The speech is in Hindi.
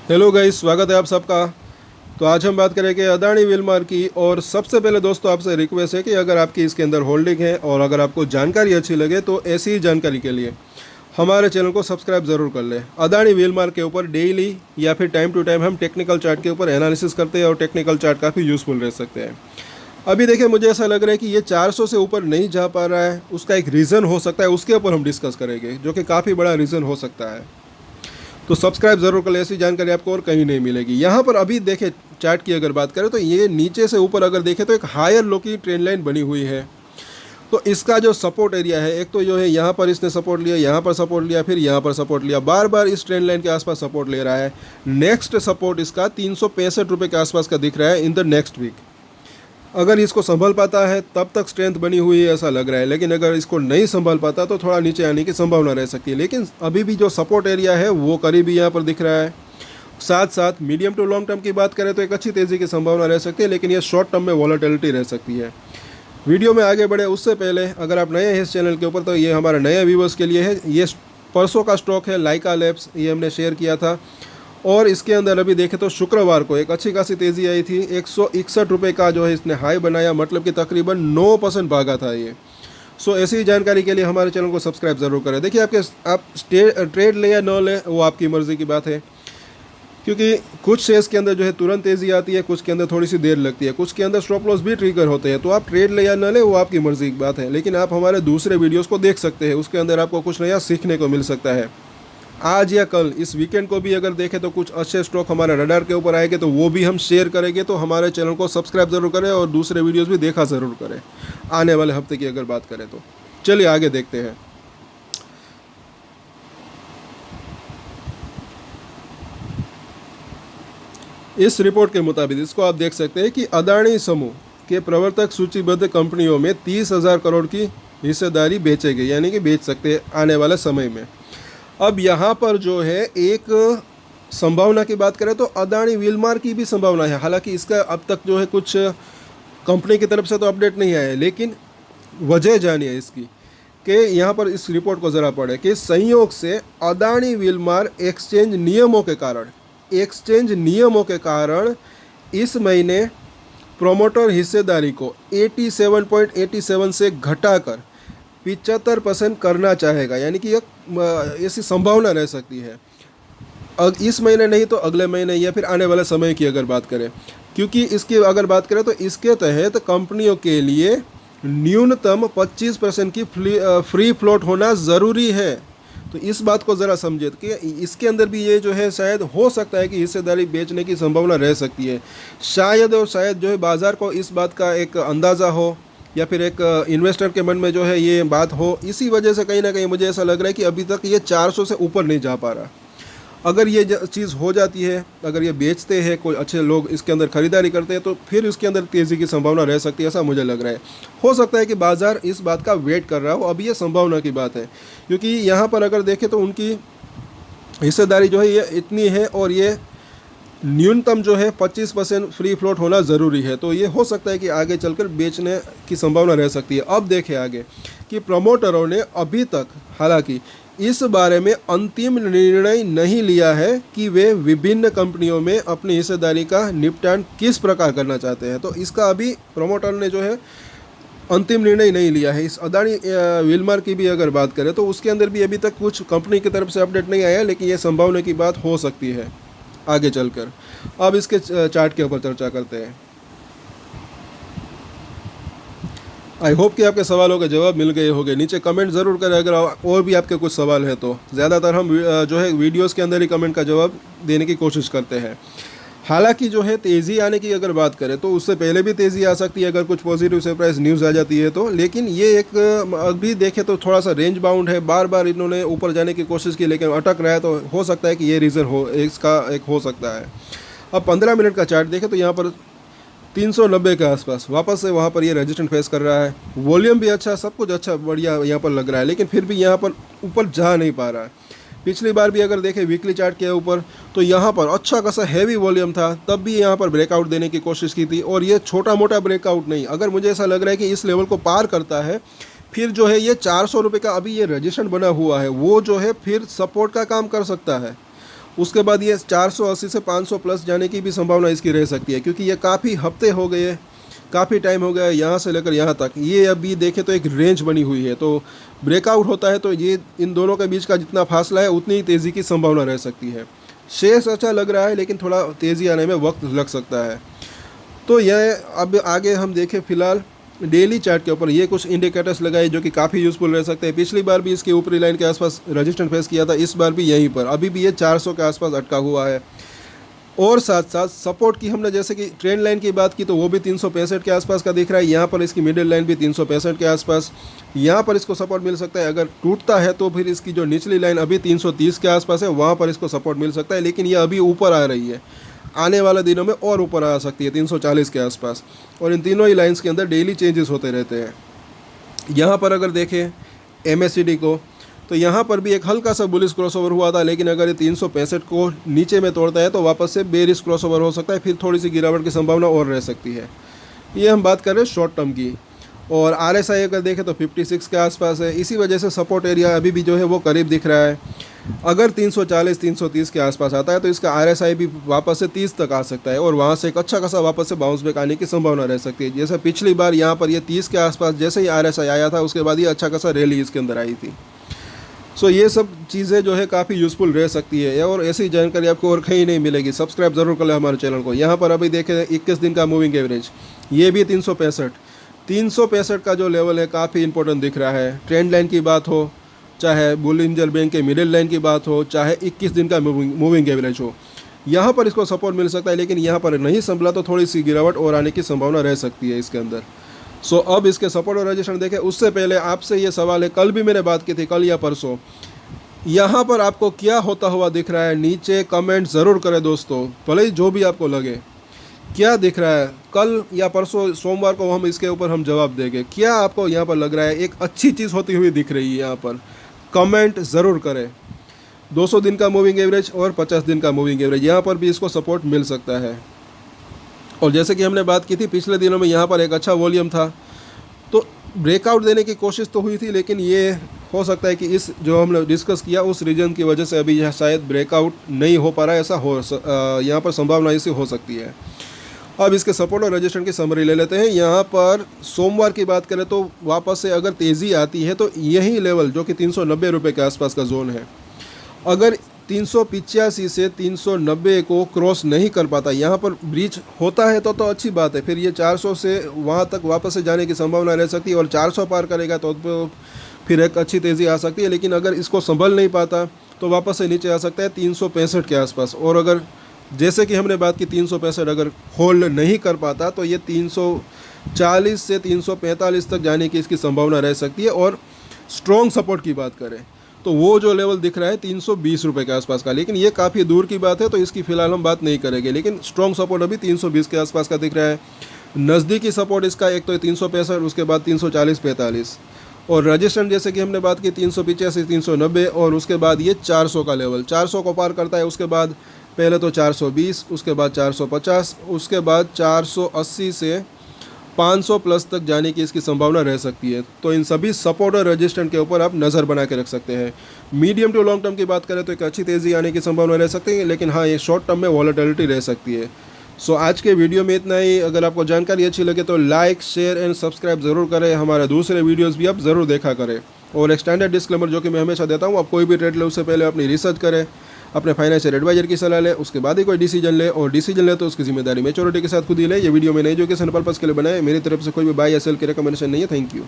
हेलो गाइस, स्वागत है आप सबका। तो आज हम बात करेंगे अदानी विल्मर की। और सबसे पहले दोस्तों आपसे रिक्वेस्ट है कि अगर आपकी इसके अंदर होल्डिंग है और अगर आपको जानकारी अच्छी लगे तो ऐसी ही जानकारी के लिए हमारे चैनल को सब्सक्राइब ज़रूर कर लें। अदानी विल्मर के ऊपर डेली या फिर टाइम टू टाइम हम टेक्निकल चार्ट के ऊपर एनालिसिस करते हैं और टेक्निकल चार्ट काफ़ी यूज़फुल रह सकते हैं। अभी देखिए, मुझे ऐसा लग रहा है कि ये 400 से ऊपर नहीं जा पा रहा है। उसका एक रीज़न हो सकता है, उसके ऊपर हम डिस्कस करेंगे, जो कि काफ़ी बड़ा रीज़न हो सकता है। तो सब्सक्राइब जरूर कर ले, ऐसी जानकारी आपको और कहीं नहीं मिलेगी। यहाँ पर अभी देखें, चार्ट की अगर बात करें तो ये नीचे से ऊपर अगर देखें तो एक हायर लो की ट्रेंड लाइन बनी हुई है। तो इसका जो सपोर्ट एरिया है, एक तो जो है यहाँ पर इसने सपोर्ट लिया, यहाँ पर सपोर्ट लिया, फिर यहाँ पर सपोर्ट लिया, बार बार इस ट्रेंड लाइन के आसपास सपोर्ट ले रहा है। नेक्स्ट सपोर्ट इसका 365 रुपये के आसपास का दिख रहा है इन द नेक्स्ट वीक। अगर इसको संभल पाता है तब तक स्ट्रेंथ बनी हुई है ऐसा लग रहा है, लेकिन अगर इसको नहीं संभल पाता तो थोड़ा नीचे आने की संभावना रह सकती है। लेकिन अभी भी जो सपोर्ट एरिया है वो करीब यहाँ पर दिख रहा है। साथ साथ मीडियम टू लॉन्ग टर्म की बात करें तो एक अच्छी तेज़ी की संभावना रह सकती है, लेकिन ये शॉर्ट टर्म में वॉलेटिलिटी रह सकती है। वीडियो में आगे बढ़े उससे पहले अगर आप नए हैं इस चैनल के ऊपर तो ये हमारे नए व्यूवर्स के लिए है। ये परसों का स्टॉक है लाइका लैब्स, ये हमने शेयर किया था। और इसके अंदर अभी देखें तो शुक्रवार को एक अच्छी खासी तेज़ी आई थी। 161 रुपये का जो है इसने हाई बनाया, मतलब कि तकरीबन 9% भागा था ये। सो ऐसी जानकारी के लिए हमारे चैनल को सब्सक्राइब ज़रूर करें। देखिए, आप ट्रेड ले या न ले वो आपकी मर्ज़ी की बात है, क्योंकि कुछ शेयर्स के अंदर जो है तुरंत तेज़ी आती है, कुछ के अंदर थोड़ी सी देर लगती है, कुछ के अंदर स्टॉप लॉस भी ट्रिगर होते हैं। तो आप ट्रेड ले या न ले वो आपकी मर्ज़ी की बात है, लेकिन आप हमारे दूसरे वीडियोज़ को देख सकते हैं, उसके अंदर आपको कुछ नया सीखने को मिल सकता है। आज या कल इस वीकेंड को भी अगर देखें तो कुछ अच्छे स्टॉक हमारे रडार के ऊपर आएंगे तो वो भी हम शेयर करेंगे। तो हमारे चैनल को सब्सक्राइब ज़रूर करें और दूसरे वीडियोस भी देखा ज़रूर करें। आने वाले हफ्ते की अगर बात करें तो चलिए आगे देखते हैं। इस रिपोर्ट के मुताबिक इसको आप देख सकते हैं कि अदानी समूह के प्रवर्तक सूचीबद्ध कंपनियों में 30,000 करोड़ की हिस्सेदारी बेचेगी, यानी कि बेच सकते हैं आने वाले समय में। अब यहाँ पर जो है एक संभावना की बात करें तो अदानी विल्मर की भी संभावना है। हालांकि इसका अब तक जो है कुछ कंपनी की तरफ से तो अपडेट नहीं आया है, लेकिन वजह जानिए इसकी कि यहाँ पर इस रिपोर्ट को ज़रा पढ़े कि संयोग से अदानी विल्मर एक्सचेंज नियमों के कारण इस महीने प्रोमोटर हिस्सेदारी को 87.87 से घटाकर 75% करना चाहेगा, यानी कि एक ऐसी संभावना रह सकती है। इस महीने नहीं तो अगले महीने या फिर आने वाले समय की अगर बात करें, क्योंकि इसकी अगर बात करें तो इसके तहत कंपनियों के लिए न्यूनतम 25% की फ्री फ्लोट होना ज़रूरी है। तो इस बात को ज़रा समझे कि इसके अंदर भी ये जो है शायद हो सकता है कि हिस्सेदारी बेचने की संभावना रह सकती है। शायद और शायद जो है बाज़ार को इस बात का एक अंदाज़ा हो या फिर एक इन्वेस्टर के मन में जो है ये बात हो। इसी वजह से कहीं ना कहीं मुझे ऐसा लग रहा है कि अभी तक ये 400 से ऊपर नहीं जा पा रहा। अगर ये चीज़ हो जाती है, अगर ये बेचते हैं, कोई अच्छे लोग इसके अंदर ख़रीदारी करते हैं, तो फिर इसके अंदर तेज़ी की संभावना रह सकती है, ऐसा मुझे लग रहा है। हो सकता है कि बाज़ार इस बात का वेट कर रहा हो, अभी ये संभावना की बात है। क्योंकि यहाँ पर अगर देखें तो उनकी हिस्सेदारी जो है ये इतनी है और ये न्यूनतम जो है 25% फ्री फ्लोट होना ज़रूरी है। तो ये हो सकता है कि आगे चलकर बेचने की संभावना रह सकती है। अब देखें आगे कि प्रमोटरों ने अभी तक हालांकि इस बारे में अंतिम निर्णय नहीं लिया है कि वे विभिन्न कंपनियों में अपनी हिस्सेदारी का निपटान किस प्रकार करना चाहते हैं। तो इसका अभी प्रमोटर ने जो है अंतिम निर्णय नहीं लिया है। इस अदानी विल्मर की भी अगर बात करें तो उसके अंदर भी अभी तक कुछ कंपनी की तरफ से अपडेट नहीं आया, लेकिन ये संभावना की बात हो सकती है आगे चलकर। अब इसके चार्ट के ऊपर चर्चा करते हैं। आई होप कि आपके सवालों के जवाब मिल गए होंगे। नीचे कमेंट ज़रूर करें अगर और भी आपके कुछ सवाल हैं तो। ज़्यादातर हम जो है वीडियोस के अंदर ही कमेंट का जवाब देने की कोशिश करते हैं। हालांकि जो है तेज़ी आने की अगर बात करें तो उससे पहले भी तेज़ी आ सकती है अगर कुछ पॉजिटिव सरप्राइज न्यूज़ आ जाती है तो। लेकिन ये एक अभी देखें तो थोड़ा सा रेंज बाउंड है, बार बार इन्होंने ऊपर जाने की कोशिश की लेकिन अटक रहा है। तो हो सकता है कि ये रीज़न हो, इसका एक हो सकता है। अब 15 मिनट का चार्ट देखें तो यहाँ पर 390 के आसपास वापस से वहाँ पर ये रेजिस्टेंट फेस कर रहा है। वॉल्यूम भी अच्छा, सब कुछ अच्छा बढ़िया यहाँ पर लग रहा है, लेकिन फिर भी यहाँ पर ऊपर जा नहीं पा रहा है। पिछली बार भी अगर देखें वीकली चार्ट के ऊपर तो यहाँ पर अच्छा खासा हैवी वॉल्यूम था, तब भी यहाँ पर ब्रेकआउट देने की कोशिश की थी और ये छोटा मोटा ब्रेकआउट नहीं। अगर मुझे ऐसा लग रहा है कि इस लेवल को पार करता है फिर जो है ये 400 रुपये का अभी ये रेजिस्टेंट बना हुआ है वो जो है फिर सपोर्ट का काम कर सकता है। उसके बाद ये 480 से 500 प्लस जाने की भी संभावना इसकी रह सकती है, क्योंकि ये काफ़ी हफ्ते हो गए, काफ़ी टाइम हो गया यहाँ से लेकर यहाँ तक। ये अभी देखें तो एक रेंज बनी हुई है, तो ब्रेकआउट होता है तो ये इन दोनों के बीच का जितना फासला है उतनी ही तेज़ी की संभावना रह सकती है। शेयर्स अच्छा लग रहा है, लेकिन थोड़ा तेज़ी आने में वक्त लग सकता है। तो यह अब आगे हम देखें फिलहाल डेली चार्ट के ऊपर ये कुछ इंडिकेटर्स लगाए जो कि काफ़ी यूज़फुल रह सकते हैं। पिछली बार भी इसकी ऊपरी लाइन के आसपास रजिस्टेंस फेस किया था, इस बार भी यहीं पर, अभी भी ये 400 के आसपास अटका हुआ है। और साथ साथ सपोर्ट की हमने जैसे कि ट्रेंड लाइन की बात की तो वो भी 365 के आसपास का दिख रहा है। यहाँ पर इसकी मिडिल लाइन भी 365 के आसपास, यहाँ पर इसको सपोर्ट मिल सकता है। अगर टूटता है तो फिर इसकी जो निचली लाइन अभी 330 के आसपास है वहाँ पर इसको सपोर्ट मिल सकता है, लेकिन ये अभी ऊपर आ रही है, आने वाले दिनों में और ऊपर आ सकती है 340 के आसपास। और इन तीनों ही लाइंस के अंदर डेली चेंजेस होते रहते हैं। यहाँ पर अगर देखें MACD को तो यहाँ पर भी एक हल्का सा बुलिश क्रॉसओवर हुआ था, लेकिन अगर ये 365 को नीचे में तोड़ता है तो वापस से बेरिश क्रॉसओवर हो सकता है, फिर थोड़ी सी गिरावट की संभावना और रह सकती है। ये हम बात कर रहे हैं शॉर्ट टर्म की। और RSI अगर देखें तो 56 के आसपास है, इसी वजह से सपोर्ट एरिया अभी भी जो है वो करीब दिख रहा है। अगर 340-330 के आसपास आता है तो इसका RSI भी वापस से 30 तक आ सकता है, और वहाँ से एक अच्छा खासा वापस से बाउंस बैक आने की संभावना रह सकती है। जैसे पिछली बार यहाँ पर ये 30 के आसपास जैसे ही RSI आया था उसके बाद ये अच्छा खासा रैली इसके अंदर आई थी। सो ये सब चीज़ें जो है काफ़ी यूज़फुल रह सकती है, और ऐसी जानकारी आपको और कहीं नहीं मिलेगी। सब्सक्राइब ज़रूर कर लें हमारे चैनल को। यहाँ पर अभी देखें 21 दिन का मूविंग एवरेज, ये भी 365 का जो लेवल है काफ़ी इंपॉर्टेंट दिख रहा है। ट्रेंड लाइन की बात हो, चाहे बुलिंजर बैंक के मिडिल लाइन की बात हो, चाहे 21 दिन का मूविंग एवरेज हो, यहाँ पर इसको सपोर्ट मिल सकता है, लेकिन यहाँ पर नहीं संभला तो थोड़ी सी गिरावट और आने की संभावना रह सकती है इसके अंदर। सो अब इसके सपोर्ट और रजिस्टेंस देखें। उससे पहले आपसे ये सवाल है, कल भी मैंने बात की थी, कल या परसों, यहाँ पर आपको क्या होता हुआ दिख रहा है? नीचे कमेंट ज़रूर करें दोस्तों, भले ही जो भी आपको लगे, क्या दिख रहा है? कल या परसों सोमवार को हम इसके ऊपर हम जवाब देंगे। क्या आपको यहाँ पर लग रहा है एक अच्छी चीज़ होती हुई दिख रही है? यहाँ पर कमेंट ज़रूर करें। 200 दिन का मूविंग एवरेज और 50 दिन का मूविंग एवरेज, यहाँ पर भी इसको सपोर्ट मिल सकता है। और जैसे कि हमने बात की थी पिछले दिनों में, यहाँ पर एक अच्छा वॉल्यूम था, तो ब्रेकआउट देने की कोशिश तो हुई थी, लेकिन ये हो सकता है कि इस जो हमने डिस्कस किया उस रीजन की वजह से अभी यह शायद ब्रेकआउट नहीं हो पा रहा है, ऐसा यहाँ पर संभावना ऐसी हो सकती है। अब इसके सपोर्ट और रजिस्टेंस की समरी ले लेते हैं। यहाँ पर सोमवार की बात करें तो वापस से अगर तेज़ी आती है तो यही लेवल जो कि 390 रुपये के आसपास का जोन है, अगर 385 से 390 को क्रॉस नहीं कर पाता, यहाँ पर ब्रीच होता है तो अच्छी बात है, फिर ये 400 से वहाँ तक वापस से जाने की संभावना रह सकती है, और 400 पार करेगा तो फिर एक अच्छी तेज़ी आ सकती है। लेकिन अगर इसको संभल नहीं पाता तो वापस से नीचे आ सकता है 365 के आसपास, और अगर जैसे कि हमने बात की 365 अगर होल्ड नहीं कर पाता तो ये 340 से 345 तक जाने की इसकी संभावना रह सकती है। और स्ट्रॉन्ग सपोर्ट की बात करें तो वो जो लेवल दिख रहा है 320 रुपये के आसपास का, लेकिन ये काफ़ी दूर की बात है तो इसकी फ़िलहाल हम बात नहीं करेंगे। लेकिन स्ट्रॉन्ग सपोर्ट अभी 320 के आसपास का दिख रहा है। नज़दीकी सपोर्ट इसका एक तो 365, उसके बाद 340-45, और रजिस्टेंस जैसे कि हमने बात की 385 390, और उसके बाद ये 400 का लेवल, 400 को पार करता है उसके बाद पहले तो 420, उसके बाद 450, उसके बाद 480 से 500 प्लस तक जाने की इसकी संभावना रह सकती है। तो इन सभी सपोर्ट और रजिस्टेंस के ऊपर आप नज़र बना के रख सकते हैं। मीडियम टू लॉन्ग टर्म की बात करें तो एक अच्छी तेज़ी आने की संभावना रह सकती है, लेकिन हाँ, ये शॉर्ट टर्म में वॉलेटिलिटी रह सकती है। सो आज के वीडियो में इतना ही। अगर आपको जानकारी अच्छी लगे तो लाइक, शेयर एंड सब्सक्राइब ज़रूर करें। हमारे दूसरे वीडियोज़ भी आप ज़रूर देखा करें। और एक स्टैंडर्ड डिस्क्लेमर जो कि मैं हमेशा देता हूँ, आप कोई भी ट्रेड ले उससे पहले अपनी रिसर्च करें, अपने फाइनेंशियल एडवाइजर की सलाह ले, उसके बाद ही कोई डिसीजन ले, और डिसीजन ले तो उसकी जिम्मेदारी मैच्योरिटी के साथ खुद ही ले। ये वीडियो मैंने एजुकेशन पर्पस के लिए बनाया है, मेरी तरफ से कोई भी बाय या सेल की रिकमेंडेशन नहीं है। Thank you.